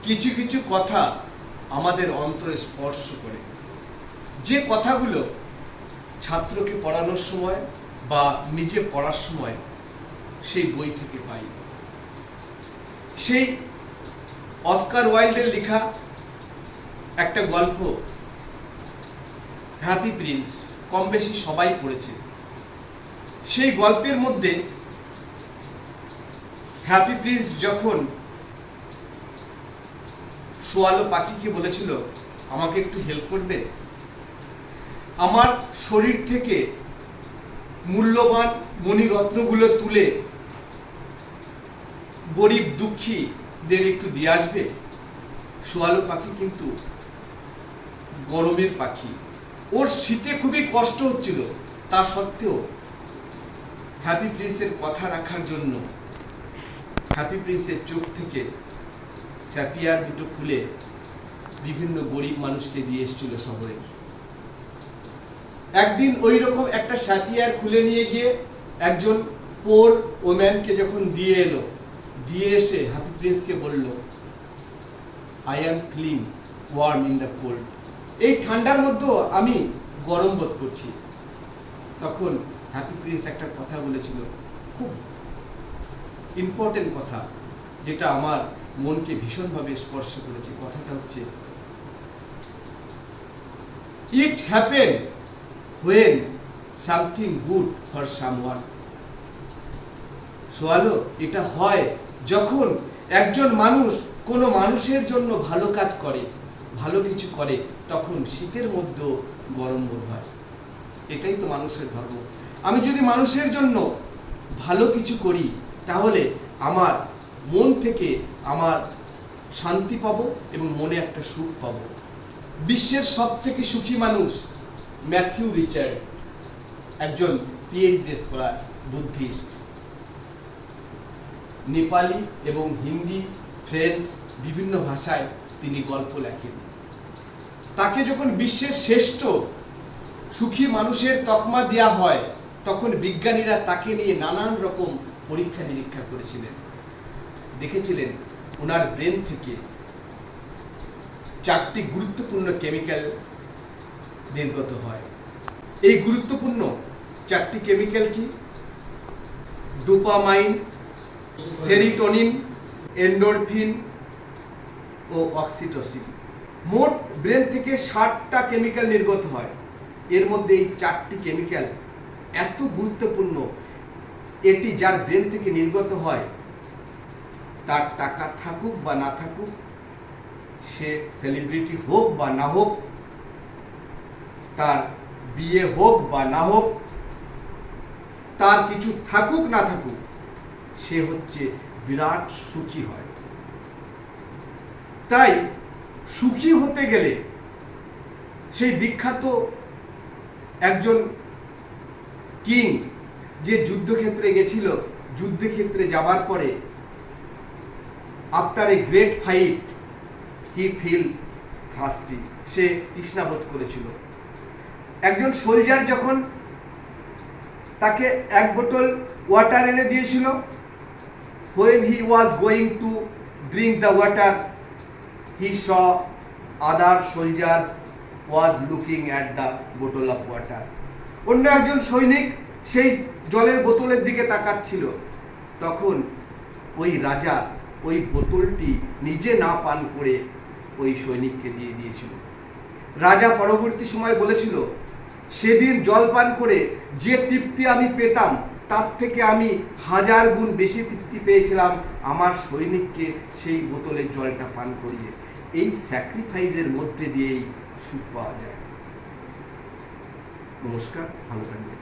কিছু কিছু কথা আমাদের অন্তরে স্পর্শ করে, যে কথাগুলো ছাত্রকে পড়ানোর সময় বা নিজে পড়ার সময় সেই বই থেকে পাই। সেই অস্কার ওয়াইল্ডের লেখা একটা গল্প হ্যাপি প্রিন্স, কম বেশি সবাই পড়েছে। সেই গল্পের মধ্যে হ্যাপি প্রিন্স যখন সোয়ালো পাখিকে বলেছিল আমাকে একটু হেল্প করবে, আমার শরীর থেকে মূল্যবান মণিরত্নগুলো তুলে গরিব দুঃখীদের একটু দিয়ে আসবে। সোয়ালো পাখি কিন্তু গরমের পাখি, ওর শীতে খুবই কষ্ট হচ্ছিল, তা সত্ত্বেও হ্যাপি প্রিন্সের কথা রাখার জন্য হ্যাপি প্রিন্সের চোখ থেকে স্যাপিয়ার দুটো খুলে বিভিন্ন গরিব মানুষকে দিয়ে এসেছিল শহরে। একদিন ওই রকম একটা স্যাপিয়ার খুলে নিয়ে গিয়ে একজন পোর ওম্যানকে যখন দিয়ে এলো, দিয়ে এসে হ্যাপি প্রিন্সকে বলল, I am feeling warm in the cold, এই ঠান্ডার মধ্যেও আমি গরম বোধ করছি। তখন হ্যাপি প্রিন্স একটা কথা বলেছিল, খুব ইম্পর্টেন্ট কথা, যেটা আমার মনকে ভীষণভাবে স্পর্শ করেছে। কথাটা হচ্ছে, it happen when something good for someone. Swallow, এটা হয় যখন একজন মানুষ কোনো মানুষের জন্য ভালো কাজ করে, ভালো কিছু করে, তখন শীতের মধ্যেও গরম বোধ হয়। এটাই তো মানুষের ধর্ম। আমি যদি মানুষের জন্য ভালো কিছু করি, তাহলে আমার মন থেকে আমার শান্তি পাবো এবং মনে একটা সুখ পাবো। বিশ্বের সব থেকে সুখী মানুষ ম্যাথিউ রিচার্ড, একজন পিএইচডি স্কলার, বুদ্ধিস্ট। নেপালি এবং হিন্দি, ফ্রেঞ্চ বিভিন্ন ভাষায় তিনি গল্প লেখেন। তাকে যখন বিশ্বের শ্রেষ্ঠ সুখী মানুষের তকমা দেয়া হয়, তখন বিজ্ঞানীরা তাকে নিয়ে নানান রকম পরীক্ষা নিরীক্ষা করেছিলেন। দেখেছিলেন ওনার ব্রেন থেকে 4টি গুরুত্বপূর্ণ কেমিক্যাল নির্গত হয়। এই গুরুত্বপূর্ণ 4টি কেমিক্যাল কি? ডোপামাইন, সেরিটোনিন, এন্ডোরফিন ও অক্সিটোসিন। মোট ব্রেন থেকে 60টা কেমিক্যাল নির্গত হয়। এর মধ্যে এই 4টি কেমিক্যাল এত গুরুত্বপূর্ণ, এটি যার ব্রেন থেকে নির্গত হয়, তার টাকা থাকুক বা না থাকুক, সে সেলিব্রিটি হোক বা না হোক, তার বিয়ে হোক বা না হোক, তার কিছু থাকুক না থাকুক, সে হচ্ছে বিরাট সুখী হয়। তাই সুখী হতে গেলে সেই বিখ্যাত একজন কিং যে যুদ্ধক্ষেত্রে গেছিল, যুদ্ধক্ষেত্রে যাবার পরে after a great fight he feel thirsty, সে তৃষ্ণাবোধ করেছিল। একজন সোলজার যখন তাকে 1 বোতল ওয়াটার এনে দিয়েছিল, when he was going to drink the water, he saw other soldiers was looking at the bottle of water. অন্য একজন সৈনিক সেই জলের বোতলের দিকে তাকাচ্ছিল। তখন ওই রাজা ওই বোতলটি নিজে না পান করে ওই সৈনিককে দিয়ে দিয়েছিল। রাজা পরবর্তী সময় বলেছিল, সেদিন জল পান করে যে তৃপ্তি আমি পেতাম, তার থেকে আমি 1000 গুণ বেশি তৃপ্তি পেয়েছিলাম আমার সৈনিককে সেই বোতলের জলটা পান করিয়ে। এই স্যাক্রিফাইসের মধ্যে দিয়েই সুখ পাওয়া যায়। নমস্কার, ভালো থাকবেন।